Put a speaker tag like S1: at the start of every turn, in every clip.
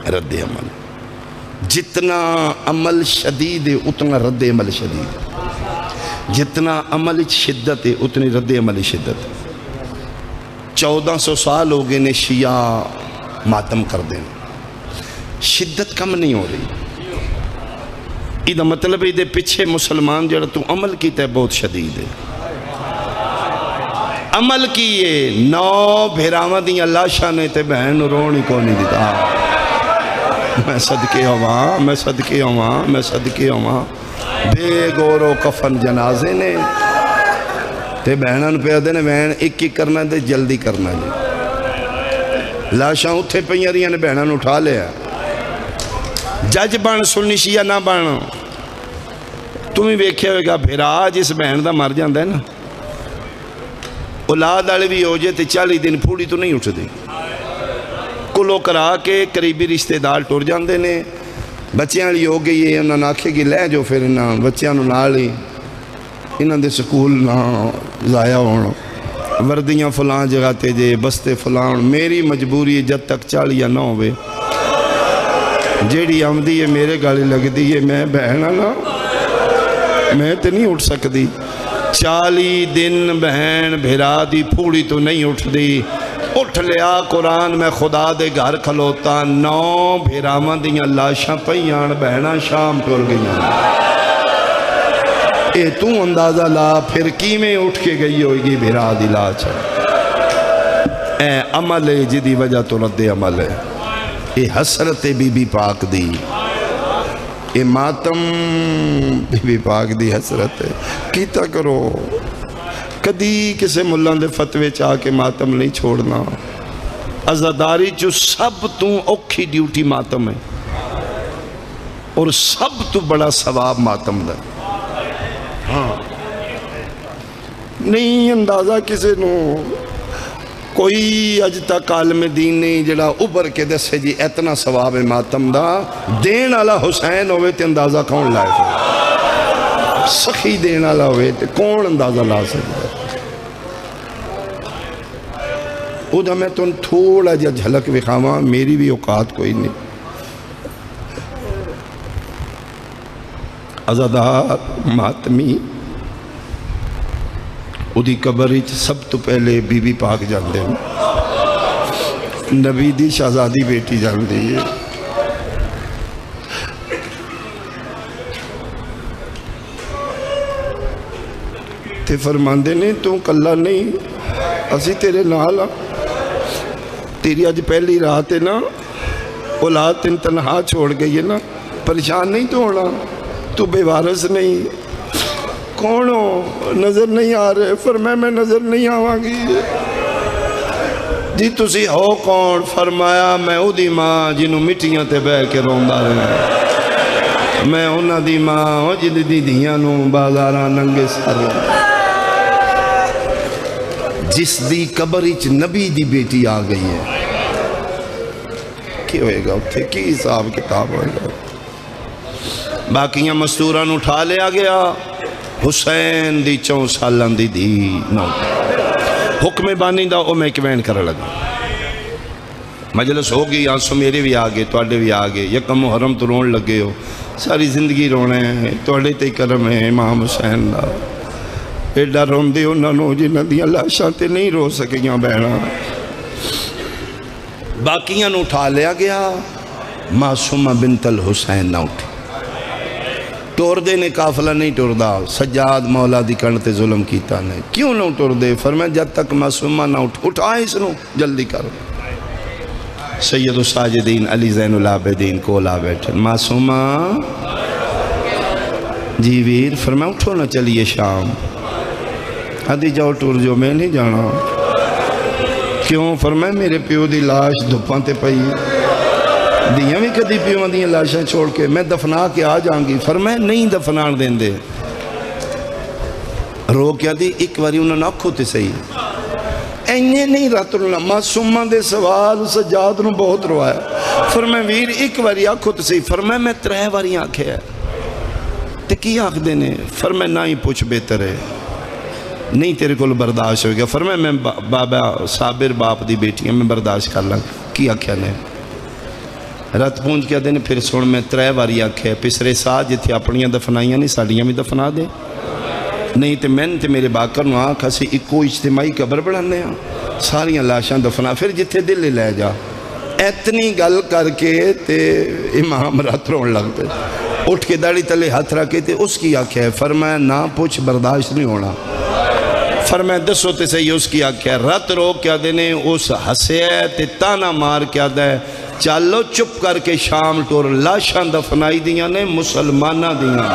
S1: رد عمل جتنا عمل شدید ہے اتنا رد عمل شدید ہے، جتنا عمل شدت ہے اتنی رد عمل شدت ہے۔ 1400 سال ہو گئے نے شیعہ ماتم کر دیں، شدت کم نہیں ہو رہی۔ یہ مطلب ہے پیچھے مسلمان جڑا تو عمل کیتا ہے بہت شدید ہے۔ عمل کیے 9 بھیراواں دیاں لاشاں نے تے بہن رونی کو نہیں دیتا۔ میں صدقے ہواں، میں صدقے ہواں، میں صدقے ہواں، بے گورو کفن جنازے نے تے بہنان پہ آدھے نے بہن ایک ایک کرنا دے جلدی کرنا جی۔ لاشاں اتھے پہیاں رہی نے بہنان اٹھا لیا۔ جج بان سنی شیعہ نہ بان، تمہیں ویکھے ہوئے گا بھیرا جس بہن دا مر جاندہ ہے نا، اولاد آلے بھی ہو جائے تے 40 دن پھوڑی تو نہیں اٹھ دے، کلو کرا کے قریبی رشتہ دار ٹور جاندے نے، بچیاں لی ہو گئی ہے، انہاں ناکھے گی لے جو پھر انہاں بچیاں نو نالی انہاں دے سکول نہ ضائع ہونا، وردیاں فلان جگہ تے جے بستے فلان۔ میری مجبوری ہے جب تک 40 نہ ہوئے جیڑی آمدی ہے میرے گالی لگ دی ہے، میں بہنا نا میں تے نہیں اٹھ سکتی۔ 40 دن بہن بھیرا دی پھوڑی تو نہیں اٹھ دی، اٹھ لیا قرآن میں خدا دے گھر کھلوتا 9 بھیراواں دیاں لاشاں پہیاں بہنا شام ٹر گئیاں۔ اے تو اندازہ لا پھر کیمیں اٹھ کے گئی ہوئی گی بھیرا دی لاش۔ اے عمل ہے جدی وجہ تو رد عمل ہے، اے حسرت بی بی پاک دی، اے ماتم بی بی پاک دی حسرت ہے۔ کیتا کرو کدی کسے ملان دے فتوے چاہ کے ماتم نہیں چھوڑنا۔ عزاداری جو سب تو اوکھی ڈیوٹی ماتم ہے اور سب تو بڑا ثواب ماتم دا۔ ہاں نہیں اندازہ کسے نو کوئی اج تک عالم دین نہیں جڑا اوپر کے دسے جی اتنا ثواب ہے ماتم دا، دین والا حسین ہوئے تے اندازہ کون لائے تھے؟ سخی دین والا ہوئے تے کون اندازہ لا سکتا ہے؟ ادھا میں تو تھوڑا جا جھلک وکھاواں، میری بھی اوقات کوئی نہیں۔ عزادار ماتمی ادھی قبریچ سب تو پہلے بی بی پاک جاندے ہیں، نبی دی شہزادی بیٹی جاندی ہے۔ تے فرماندے نے تو کلہ نہیں، اسی تیرے نال تیری اج پہلی رات ہے نا، اولاد تن تنہا چھوڑ گئی ہے نا، پریشان نہیں تو ہونا، تو بے وارث نہیں، کون ہو نظر نہیں آ رہے؟ فرمایا میں نظر نہیں آواں گی۔ جی تسی ہو کون؟ فرمایا میں او دی ماں جنہوں مٹیاں تے بہ کے روندہ رہے، میں انہاں دی ماں ہوں جن دی دیاں نو بازاراں ننگے سر، جس دی قبرچ نبی دی بیٹی آ گئی ہے۔ کی ہوئے گا اتھے کی حساب کتاب ہوئے گا؟ باقیاں مستوران اٹھا لیا گیا، حسین دی 4 سالان دی دی نو حکم بانی دا او میں کیوین کر لگا۔ مجلس ہو گئی، آنسو میرے بھی آگے توڑے بھی آگے، یکم محرم تو رون لگے ہو، ساری زندگی رونے ہیں، توڑے تے کرم ہے امام حسین دا، ایڈا رون دے انہوں نے جنہ دیا لاشاں تے نہیں رو سکیاں بہنا۔ باقیاں نو اٹھا لیا گیا، معصومہ بنت الحسین نہ اٹھی، ٹور دے نے قافلہ نہیں ٹور دا، سجاد مولا دی کنڈتے ظلم کیتا نہیں، کیوں نہ ٹور دے؟ فرمایا جب تک معصومہ نہ اٹھائیں اس نو جلدی کرو۔ سید الساجدین علی زین العابدین کولا بیٹھے، معصومہ جی ویر، فرمایا اٹھو نہ چلیے شام، آدھی جاؤ ٹور جو میں نہیں جانا۔ کیوں؟ فرمایا میرے پیو دی لاش دھپاں تے پئی، دیاں بھی کدی پیوان دیاں لاشاں چھوڑ کے میں دفنا کے آ جاؤں گی۔ فرمایا نہیں دفنان دیں دے، رو کیا دی ایک واری انہوں نے آنکھوں تے صحیح اینے نہیں رات اللہ معصومہ دے سوال سجاد نو بہت روایا۔ فرمایا ویر ایک واری آنکھوں تے صحیح، فرمایا میں 3 واری آنکھیں ہے، تے کی آکھ دینے؟ فرمایا نہ ہی پوچھ بہتر ہے، نہیں تیرے کو برداشت ہو گیا۔ فرمایا میں بابا صابر باپ دی بیٹی ہیں، میں برداشت کر لوں۔ کی آکھیا نے؟ رت پونج کیا دینے؟ پھر سن میں 3 باری آکھیا پسرے ساتھ جتھے اپنیاں دفنائیاں نہیں ساڑیاں بھی دفنا دے، نہیں تے میں تے میرے باکر نو آکھا سی ایکو اجتماعی قبر بڑھانے ہیں، ساریاں لاشاں دفنا، پھر جتھے دل لے جا۔ اتنی گل کر کے تے امام رات رون لگ پہ، اٹھ کے داڑھی تلے ہاتھ رکھے تے اس کی آکھیا ہے۔ فرمایا نہ پوچھ برداشت نہیں ہونا۔ فرمایا دسو تے صحیح، اس کی آکھیا رات رو کیا دینے؟ اس ہسے تے تانا مار کیا دے چالو چپ کر کے شام ٹور لاشاں دفنائی دیاں نے مسلمانہ دیاں۔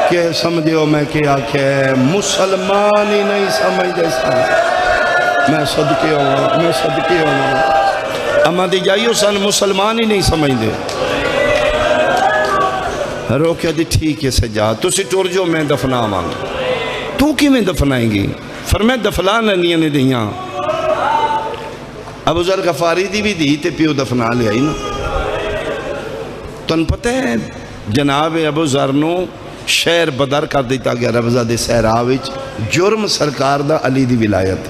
S1: کہ سمجھو میں کیا کہ مسلمان ہی نہیں سمجھ دے سا۔ میں صدقے ہوں اما دی جائیو سن مسلمان ہی نہیں سمجھ دے۔ روکیا دی ٹھیک ہے سجا تسی ٹور جو میں دفنا مانگ۔ تو کی میں دفنائیں گی؟ فرمائے دفلان لنیاں نے دیاں۔ ابو ذر غفاری دی بھی دی تے پیو دفنا لے آئی نا۔ تن پتہ ہے جناب ابو ذر نو شہر بدر کر دیتا گیا ربضہ دے سہراوچ، جرم سرکار دا علی دی ولایت۔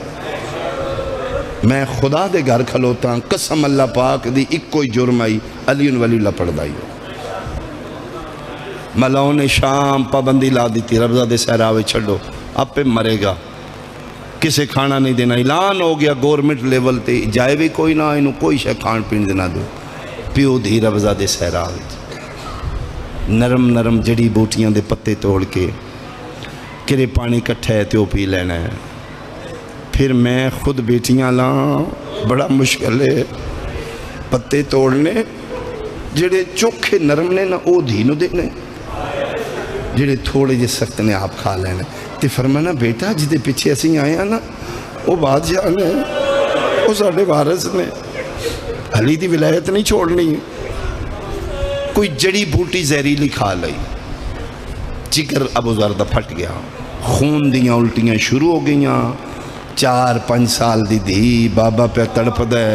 S1: میں خدا دے گھر کھلوتا قسم اللہ پاک دی ایک کوئی جرم آئی علی ان ولی اللہ پڑھ دائی ہو۔ ملاؤں نے شام پابندی لا دیتی ربضہ دے سہراوچ چھڑو اب پہ مرے گا، کسے کھانا نہیں دینا۔ اعلان ہو گیا گورنمنٹ لیول تے جائے بھی کوئی نہ انہوں کوئی شے کھان پین دینا دو۔ پیو دھی ربضہ دے سہراوچ نرم نرم جڑی بوٹیاں دے پتے توڑ کے کرے پانی کٹھا ہے تو پی لینا ہے۔ پھر میں خود بیٹیاں لان بڑا مشکل ہے پتے توڑنے، جڑے چوکھے نرم نے نا او دھینو دینے، جڑے تھوڑے جے سخت نے آپ کھا لینے۔ تے فرمانا بیٹا جدے پیچھے اسی آئے ہیں نا وہ بادشاہ نے، وہ ساڑھے وارث نے، علی دی ولایت نہیں چھوڑنی۔ کوئی جڑی بوٹی زہریلی کھا لئی، جگر ابو ذر دا پھٹ گیا، خون دیاں الٹیاں شروع ہو گئیاں۔ 4-5 سال دی دھی بابا پہ تڑپ دے،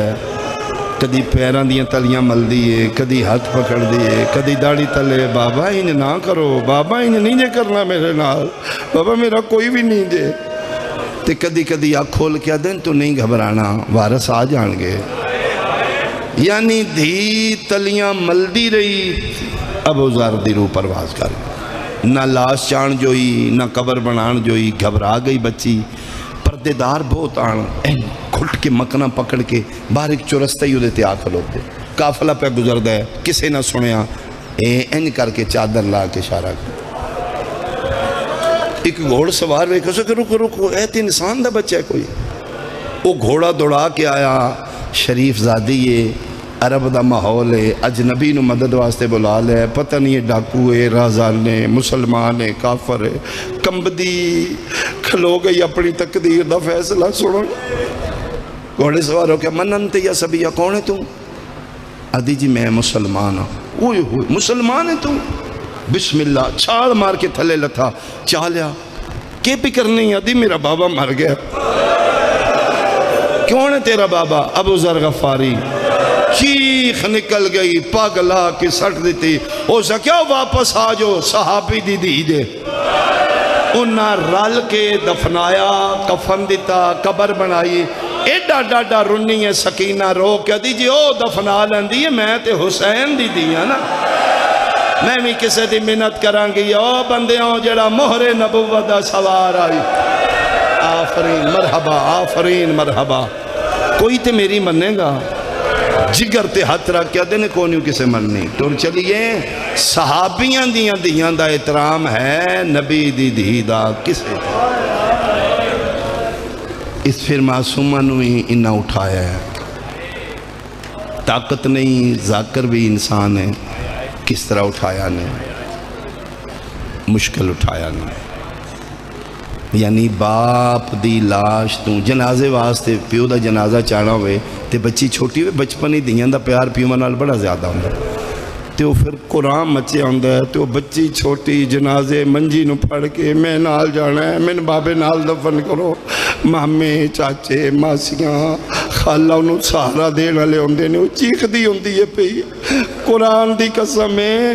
S1: کدی پیران دیاں تلیاں مل دیئے، کدی ہاتھ پکڑ دیئے، کدی داڑھی تلے۔ بابا انہیں نہ کرو، بابا انہیں نہیں جے کرنا میرے نال، بابا میرا کوئی بھی نہیں جے۔ تے کدی کدی آنکھ کھول کیا دیں تو نہیں گھبرانا وارث آ جان گے۔ یعنی دھی تلیاں ملدی رہی، ابو ذر دی روح پرواز کر نہ لاش چان جوئی نہ قبر بنان جوئی، گھبرا گئی بچی۔ پردے دار بہت آن این کھٹ کے مکنا پکڑ کے باریک چورستہ ہی ہوتے آکھل ہوتے، کافلہ پہ گزر دے کسے نہ سنیا، این کر کے چادر لا کے اشارہ کر۔ ایک گھوڑ سوار وے کسے کہ رکو رکو ایت انسان دا بچہ ہے کوئی۔ وہ گھوڑا دوڑا کے آیا، شریف زادی ہے، عرب دا ماحول ہے، اجنبی نو مدد واسطے بلا لے، پتہ نہیں ہے ڈاکو ہے، رازان ہے، مسلمان ہے، کافر ہے۔ کمبدی کھلو گئی اپنی تقدیر دا فیصلہ سنو۔ گھوڑے سوار ہو کیا مننتے یا سبیہ کون ہے تم؟ ادھی جی میں مسلمان ہوں۔ اوئے ہوئے مسلمان ہے تم؟ بسم اللہ چھاڑ مار کے تھلے لتھا چالیا کہ پکر نہیں ادھی میرا بابا مر گیا۔ کون ہے تیرا بابا؟ ابو ذر غفاری۔ چیخ نکل گئی، پاگ لا کے سٹ دیتی، او سا کیا واپس آجو صحابی دی دی دے۔ انہاں رل کے دفنایا، کفن دیتا، قبر بنائی۔ ایڈا ڈاڈا رنی ہے سکینہ رو کیا دی جی او دفنا لیندی ہے، میں تے حسین دی دی ہے نا۔ میں بھی کسے دی منت کرانگی او بندیاں جڑا مہر نبوت دا سوار آئی۔ آفرین مرحبا آفرین مرحبا۔ کوئی تے میری مننے گا، جگر تے ہاتھ رکھ کیا دینے کونیوں کسے مننی۔ ٹور چلیے صحابیاں دیاں دا احترام ہے، نبی دی دی دا کسے دا۔ اس پھر معصومہ نوی انہا اٹھایا ہے، طاقت نہیں، ذاکر بھی انسان ہے، کس طرح اٹھایا نے؟ مشکل اٹھایا نے۔ یعنی باپ دی لاش تو جنازے واسطے پیو دا جنازہ چانا ہوئے تے بچی چھوٹی ہوئے، بچپنی دیاں دا پیار پیو منال بڑا زیادہ ہوندہ تے وہ پھر قرآن مچے ہوندہ ہے تے وہ بچی چھوٹی جنازے منجی نو پڑھ کے میں نال جانا ہے، میں بابے نال دفن کرو۔ مامے چاچے ماسیاں خالہ انہوں سہارا دینا لے ہوندے نے، وہ چیخ دی ہوندی ہے پئی۔ قرآن دی قسم ہے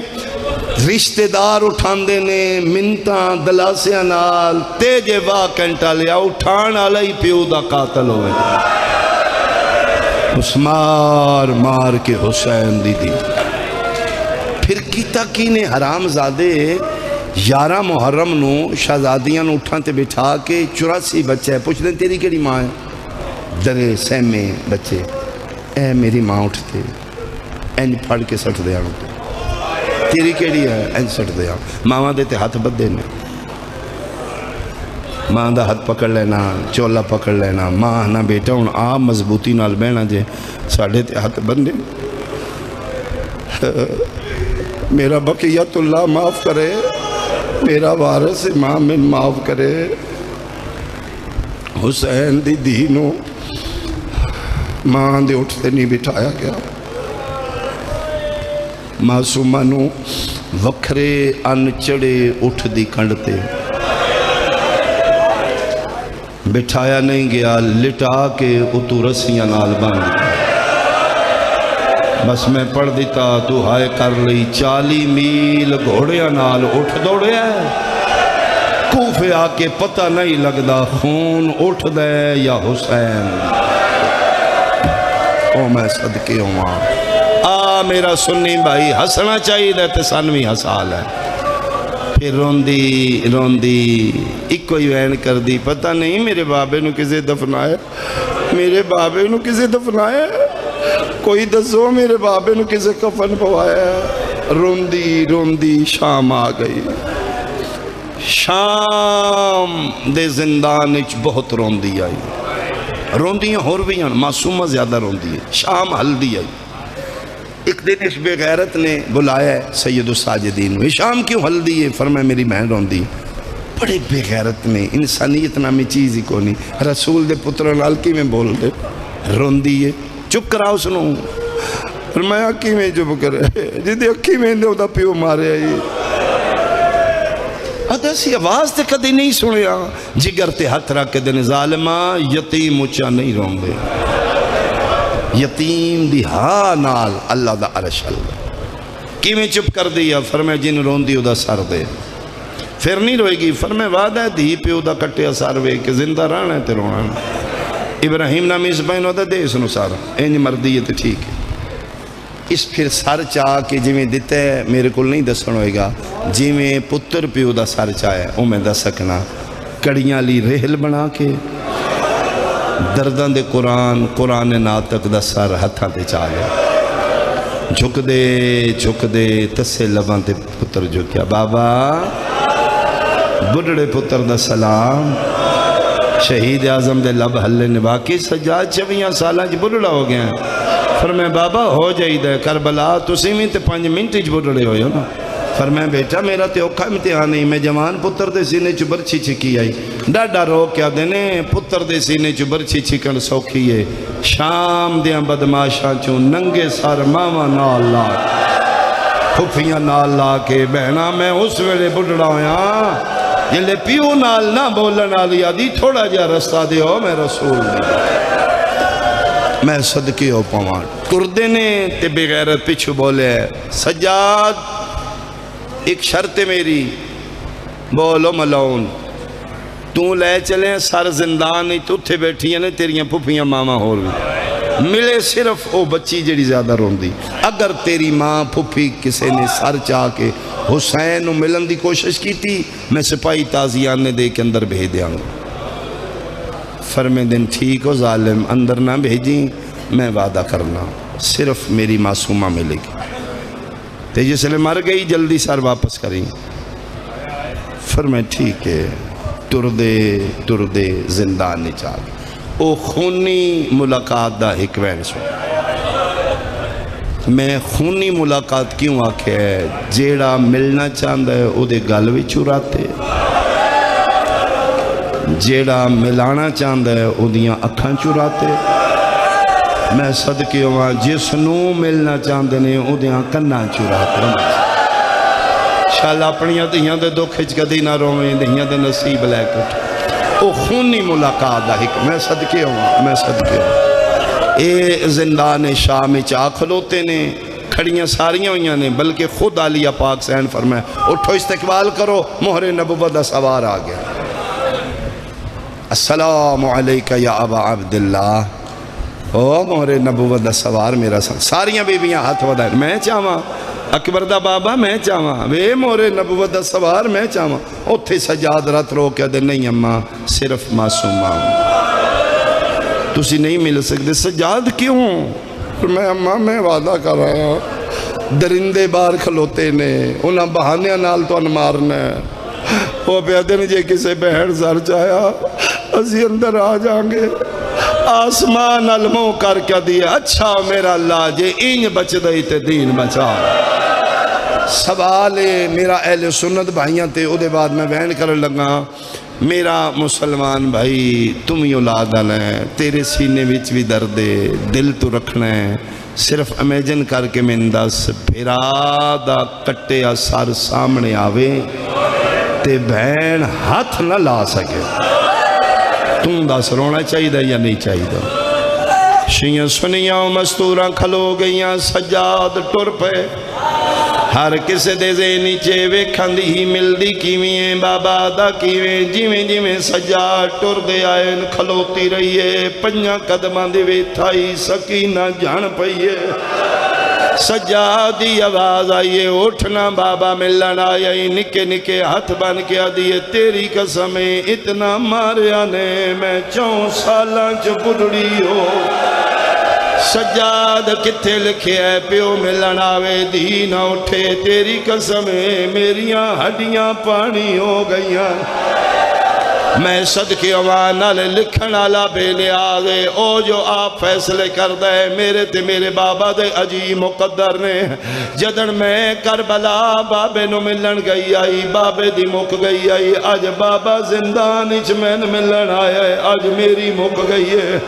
S1: رشتے دار اٹھاندے نے منتاں دلاسیاں نال تیجے واہ کنٹا لیا اٹھان والا ہی پیو دا قاتل ہوئے اس مار مار کے حسین دی پھر کیتا کی نے حرام زادے 11 محرم نو شہزادیاں نو اٹھان تے بٹھا کے 84 بچے پوچھ دیں تیری کیڑی ماں ہے درے سہمے بچے اے میری ماں اٹھتے اینج پھڑ کے سٹ دیا ہوتے تیری کیڑی ہے اینج سٹ دیا ماں دیتے ہاتھ بدے نے ماں دا ہاتھ پکڑ لینا چولا پکڑ لینا ماں نہ بیٹا ہوں آپ مضبوطی نال بہنا جے ساڑھے تے ہاتھ بندے میرا بقیت اللہ معاف کرے میرا وارث امام من معاف کرے حسین دی دینوں ماں دے اٹھتے نہیں بٹھایا گیا معصومہ نو وکھرے ان چڑے اٹھ دی کھنڈتے بٹھایا نہیں گیا لٹا کے اتو رسیاں نال باندھ بس میں پڑھ دیتا تو ہائے کر لی 40 میل گھوڑیاں نال اٹھ دوڑے ہیں کوفے آ کے پتہ نہیں لگدا خون اٹھ دے یا حسین او میں صدقے ہوں میرا سنی بھائی ہسنا چاہیے دے تے سانوی حسال ہے پھر روندی ایک کوئی وین کر دی پتہ نہیں میرے بابے نو کسے دفنائے میرے بابے نو کسے دفنائے کوئی دسو میرے بابے نو کسے کفن پوایا روندی شام آ گئی شام دے زندان اچ بہت روندی آئی روندیاں ہور بھی ہیں معصومہ زیادہ روندی ہے شام ہلدی آئی ایک دن اس بے غیرت نے بلایا سید الساجدین شام کیوں ہلدی ہے فرمایا میری بہن روندی بڑے بے غیرت نے انسانیت نامی چیز ہی کو نہیں رسول دے پتر نالکی میں بول دے روندی ہے چپ کراؤ سنو فرمایا اکی میں چپ کرے جدی اکی میں دے دا پیو مارے آئی ایسی آواز تے کدی نہیں سنیا جگر تے ہاتھ رکھ کے دن ظالمہ یتیم اچھا نہیں رون دے یتیم دی ہاں نال اللہ دا عرش اللہ کی میں چپ کر دیا فرمائے جن رون دی دا سر دے پھر نہیں روئے گی فرمائے وعدہ ہے دھی پیو دا کٹے سر وے کہ زندہ رہنا ہے تے رونا ابراہیم نامی اس بہن ہوتا دے سنو سارا اینج مردی ہے تے ٹھیک ہے اس پھر سر چاہ کے جی میں دیتے ہیں میرے کل نہیں دسن ہوئے گا جی میں پتر پیو دا سر چاہے او میں دس سکنا کڑیاں لی رحل بنا کے دردان دے قرآن ناتک دا سر ہتھاں تے چاہے جھک دے تسے لبان تے پتر جو کیا بابا بڑھڑے پتر دا سلام شہید اعظم دے لب حلے نے باقی سجاد 24 سالہ جی بڑھڑا ہو گیا فرمائے بابا ہو جائی دے کربلا تسی میں تے 5 منٹ جی بڑھڑے ہوئے ہو نا فرمائے بیٹا میرا تے اوکھا امتحان نہیں میں جوان پتر دے سینے چو برچی چھکی آئی ڈاڈا رو کیا دینے پتر دے سینے چو برچی چھکن سوکھی ہے شام دیاں بدماشاں چو ننگے سار ماما نال لا پھپیاں نال لا کے بہنا میں اس ویلے بڑھڑا ہویا جلے پیو نال نہ بولن آلی آدھی تھوڑا جا رستہ دے ہو میں رسول میں صدقی ہو پاوان کردے نے تے بغیرت پیچھو بولے سجاد ایک شرط میری بولو ملون تو لے چلیں سر زندان نہیں تو تھے بیٹھی ہیں تیریاں پھپیاں ماما ہو رہی ملے صرف او بچی جڑی زیادہ رون دی اگر تیری ماں پھپی کسے نے سر چاہ کے حسین ملن دی کوشش کی تھی میں سپاہی تازیان نے دے کے اندر بھیج دیاں گا فرمے دن ٹھیک ہو ظالم اندر نہ بھیجیں میں وعدہ کرنا صرف میری معصومہ ملے گی تیجی سے لے مر گئی جلدی سر واپس کریں فرمے ٹھیک ہے تردے زندان نچال او خونی ملاقات دا حکوین سو میں خونی ملاقات کیوں آکھے ہے جیڑا ملنا چاہندہ ہے او دے گلوی چوراتے جیڑا ملانا چاہندہ ہے او دیاں اکھاں چوراتے میں صدقے ہوا جس نو ملنا چاہندے نے او دیاں کناں چوراتے شاءاللہ اپنیاں دیاں دے دو کھچ کدی نہ رویں دیاں دے نصیب لے کر او خونی ملاقات دا حکم میں صدقے ہوا اے زندان شام چاہ کھلوتے نے کھڑیاں ساریاں ہوئیاں نے، بلکہ خود علیہ پاک سین فرمایا اٹھو استقبال کرو، مہر نبوت دا سوار آ گیا۔ السلام علیکہ یا ابا عبداللہ، او مہر نبوت دا سوار میرا ساریاں بیبیاں ہاتھ ودائیں، میں چاہواں اکبر دا بابا میں چاہواں، وے مہر نبوت دا سوار میں چاہواں۔ اتھے سجاد رات رو کے دے نہیں اماں صرف معصومہ ہوں، تسی نہیں مل سکتے۔ سجاد کیوں؟ میں اماں میں وعدہ کر رہا ہوں، درندے بار کھلوتے نے انہاں بہانیاں نال تو مارنا ہے، وہ پیادے نے جے کسے بہر زر چاہیا اسی اندر آ جائیں گے۔ آسمان علموں کر کیا دیا، اچھا میرا اللہ جے این بچ دئی تے دین بچا۔ سوال میرا اہل سنت بھائیاں تے او دے بعد میں بیان کر لگا، میرا مسلمان بھائی تم ہی اولاد آلیں، تیرے سینے وچ بھی دردے، دل تو رکھنا ہے، صرف امیجن کر کے میں انداز پھرا دا کٹے سار سامنے آوے تے بہن ہاتھ نہ لا سکے، تم دس رونا چاہیے یا نہیں چاہیے؟ شیعہ سنیاں مستوراں کھلو گئیاں، سجاد ٹر پے، ہر کسے دے نیچے ویکھن دی ہی ملدی کیویں بابا دا کیویں، جیویں جیویں سجاد ٹر دے آئے کھلوتی رہیے، پنجاں قدماں دے ویتھائی سکینہ جان پئیے، سجاد دی آواز آئیے اٹھنا بابا ملن آئی، نکے نکے ہاتھ بن کے آدھیے تیری قسمیں اتنا ماریا نے میں 4 سالاں چ بڑھڑی ہو۔ سجاد کتھے لکھے ہے پیو ملن آوے دی نہ اٹھے، تیری قسمیں میریاں ہڈیاں پانی ہو گئیاں، میں صدقے اوانال لکھن آلا بے نیازے، او جو آپ فیصلے کر دے میرے تے میرے بابا دے عجیب مقدر نے۔ جدن میں کربلا بابے نو ملن گئی آئی، بابے دی مک گئی آئی، آج بابا زندان اچ میں ملن آیا ہے، آج میری مک گئی ہے،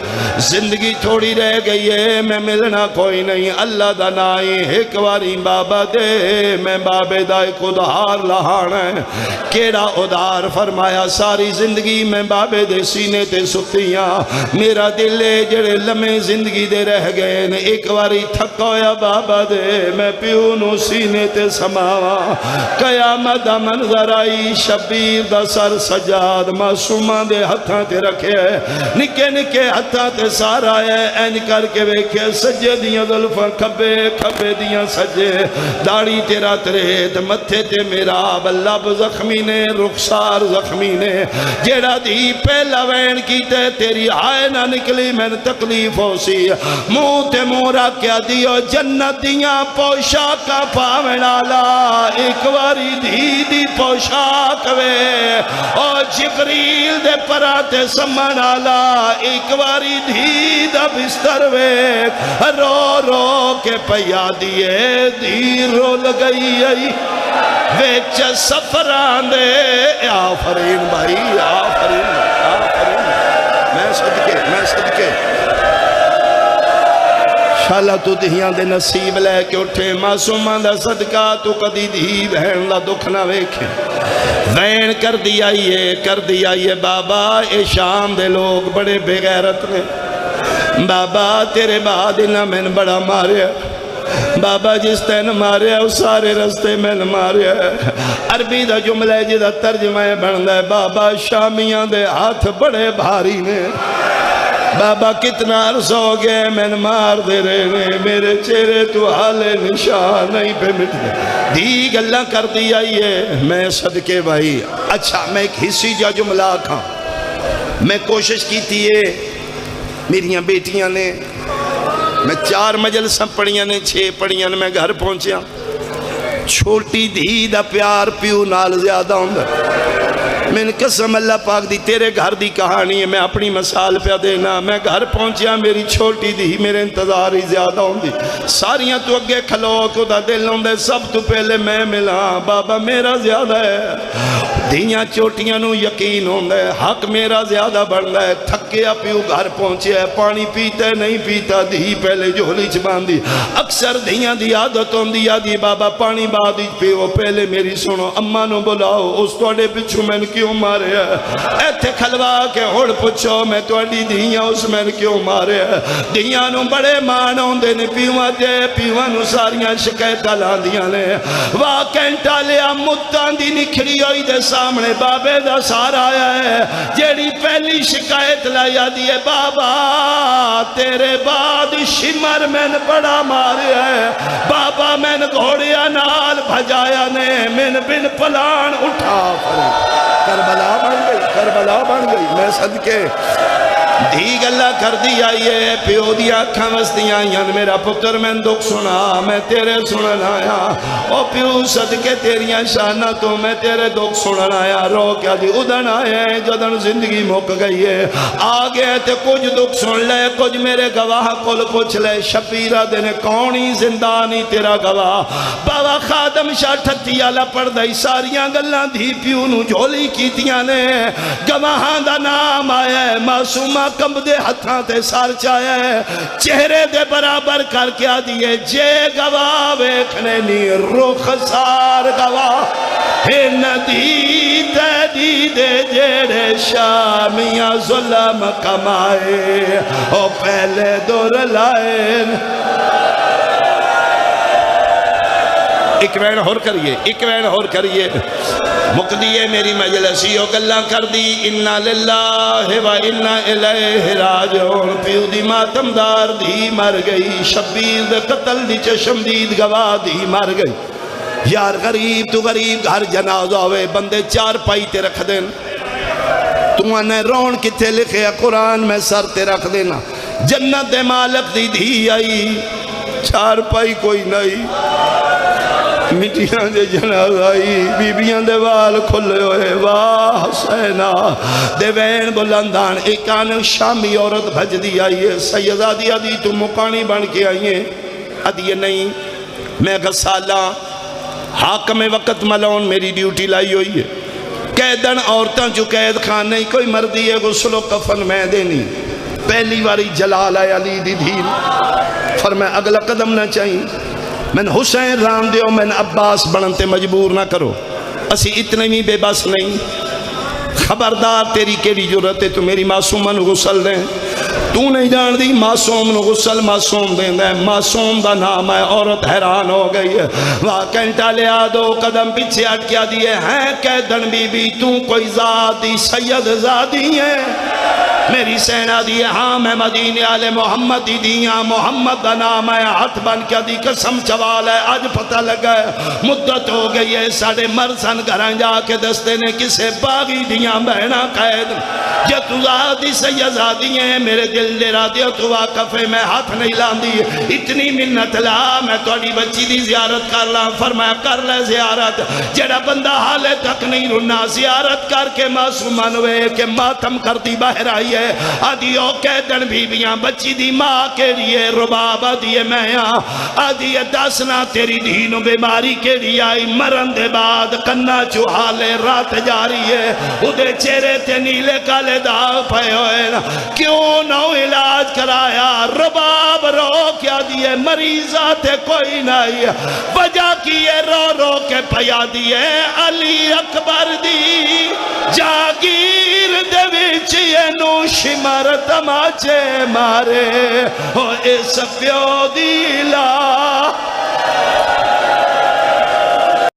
S1: زندگی تھوڑی رہ گئی ہے، میں ملنا کوئی نہیں، اللہ دا نائی ایک واری بابا دے، میں بابے دا ایک ادھار لہانا ہے، کیڑا ادھار فرمایا ساری زندگی میں بابے دے سینے تے ستیاں، میرا دلے جڑے لمحے زندگی دے رہ گئے نے، ایک واری تھکویا بابا دے میں پیو نو سینے تے سماوا، قیامت دا منظر آئی، شبیر دا سر سجاد معصوماں دے ہتھاں تے رکھے، نکے نکے ہتھاں تے سارا ہے، این کر کے ویکھے سجے دیاں ظلفاں کھبے کھبے دیاں سجے، داڑی تیرا تریت متھے تے میرا بلب زخمی نے، رخسار زخمی نے، جیڑا دی پہلا وین کیتے تیری آئے نہ نکلی میں تکلیف ہو سی، منہ تے مورا کیا دیو جنت دیاں پوشاکا پاوینالا، ایک واری دی پوشاک وے، اور جبریل دے پراتے سمنالا، ایک واری دی دا بستر وے، رو رو کے پیا دیئے دی رو لگئی آئی، ویچ سفران دے، آفرین بھائی آفرین آفرین، میں صدقے شاللہ تو دہیاں دے نصیب لے کے اٹھے، معصومان دا صدقہ تو کدی دھی بہن دا دکھ نہ ویکھے، وین کر دیا یہ بابا، اے شام دے لوگ بڑے بے غیرت نے، بابا تیرے بعد انہاں میں بڑا ماریا، بابا جس تین ماریا اس سارے رستے میں ماریا، عربی دا جملہ جدہ ترجمہ بندہ ہے، بابا شامیاں دے ہاتھ بڑے بھاری نے، بابا کتنا عرص ہو گئے میں مار دے رہے نے، میرے چہرے تو حال نشان نہیں پہ مٹ گئے، دی گلہ کر دیا یہ میں صدقے بھائی۔ اچھا میں ایک حصی جا جملہ کھاں، میں کوشش کی تھی میریاں بیٹیاں نے، میں 4 مجلساں پڑھیاں نے، 6 پڑھیاں نے، میں گھر پہنچیا، چھوٹی دھی دا پیار پیو نال زیادہ ہوں گا، میں نے قسم اللہ پاک دی تیرے گھر دی کہانی ہے، میں اپنی مثال پہ دینا، میں گھر پہنچیا میری چھوٹی دی میرے انتظار ہی زیادہ ہوں دی، ساریاں تو اگے کھلو کو دا دل ہوں دے، سب تو پہلے میں ملا، بابا میرا زیادہ ہے، دھیاں چوٹیاں نو یقین ہوں دے، حق میرا زیادہ بڑھ ہے، تھکیا پیو گھر پہنچیا ہے، پانی پیتا ہے نہیں پیتا، دھی پہلے جھولی چ باندھی، اکثر دھیاں دی عادت ہوں دی بابا پانی بعد پیو، پہلے میری سنو اماں نو بلاؤ، اس توڑے پچھو میں نے کیوں کیوں ماریا ایتھے کھلوا کے ہڑ پچھو میں توڑی دیاں اس میں کیوں ماریا دیاں نو بڑے مان ہوندے نے پیواں دے پیواں نو ساریاں شکایتاں لاندیاں نے واہ کینٹا لیا متاں دی نکھڑی ہوئی دے سامنے بابے دا سارا آیا ہے جیڑی پہلی شکایت لایا دیئے بابا تیرے بعد شمر میں نے بڑا ماریا ہے بابا میں نے گھوڑیا نال بھجایا نے میں بن پلان اٹھا کربلا بن گئی میں صدقے دھی گلہ کر دی آئیے پیو دیا اکھاں وستیاں یعنی میرا پتر میں دکھ سنا میں تیرے سنن آیا او پیو صدقے تیریاں شانہ تو میں تیرے دکھ سنن آیا رو کیا دی ادن آئے جدن زندگی موک گئی ہے آگے تے کچھ دکھ سن لے کچھ میرے گواہ کل پوچھ لے شپیرہ دینے کونی زندانی تیرا گواہ بابا خادم شاہ ٹھتی آلہ پڑھ دائی ساریاں گلہ دھی پیو نو جھولی کیتیاں نے گواہاں دا نام آیا ہے معصومہ کم دے ہتھاں تے سار چایا ہے چہرے دے برابر کر کیا دیئے جے گواہ ویکھنے نی رخ سار گواہ ہے ندی تے دے جیڑے شامیاں ظلم کمائے او پہلے دور لائے ایک وین ہور کریے مقدیے میری مجلسیوں گلہ کر دی انا للہ و انا الیہ راجعون پیو دی ماتمدار دی مر گئی شبیر دے قتل دی چشمدید گواہ دی مر گئی یار غریب تو غریب گھر جنازہ ہوئے بندے چار پائی تے رکھ دین تو انہیں رون کتے لکھے قرآن میں سر تے رکھ دینا جنت دے مالک دی دھی آئی چار پائی کوئی نہیں مٹیاں دے جناز آئی بیبیاں دے وال کھلے ہوئے واہ حسینہ دے وین بلندان ایک آنے شامی عورت بھج دی آئی ہے سیدہ دیا دی تو مکانی بن کے آئی ہیں ادھیے نہیں میں غسالہ حاکم وقت ملون میری ڈیوٹی لائی ہوئی ہے قیدن عورتاں جو قید خان نہیں کوئی مردی ہے غسل و کفن میں دینی پہلی واری جلال آیا علی دی دھیل فرمائے اگلا قدم نہ چاہیے میں حسین رام دیو میں عباس بڑھنتے مجبور نہ کرو اسی اتنے بھی بے بس نہیں خبردار تیری کیڑی جرت ہے تو میری معصومہ نو غسل دیں تو نہیں جان دی معصوم نو غسل معصوم دیں دیں معصوم دا نام ہے عورت حیران ہو گئی ہے واقعہ لیا دو قدم پیچھے ہٹ کیا دیئے ہیں قیدن بی بی تو کوئی ذاتی سید زادی ہے میری سینہ دی ہاں میں مدینے آلے محمد دی دیاں محمد دا نام ہے ہاتھ بن کیا دی قسم چوال ہے آج پتہ لگا ہے مدت ہو گئی ہے ساڑھے مرسن گھران جا کے دستے نے کسے باغی دیاں بہنا قید یہ تو ذاتی سیزادی ہیں میرے دل دے را دیا تو واقفے میں ہاتھ نہیں لان دی اتنی منت لا میں توڑی بچی دی زیارت کر لا فرمایا کر لے زیارت جڑا بندہ حالے تک نہیں رنا زیارت کر کے معصومان ہوئے کہ ماتم کر دی باہر آئی ہے آدھیو قیدن بیبیاں بچی دی ماں کے لیے رباب آدھیے میاں آدھیے دسنا تیری دینوں بیماری کے لیے آئی مرن دے بعد کنہ چوہالے رات جاری ہے ادھے چہرے تے نیلے کالے داغ پہ ہوئے کیوں نو علاج کرایا رباب رو کیا دیئے مریضہ تے کوئی نہیں وجہ کیے رو رو کے پیا دیئے علی اکبر دی جاگیر دے وچے نو شمر تماچے مارے ہو اس پیو دیلا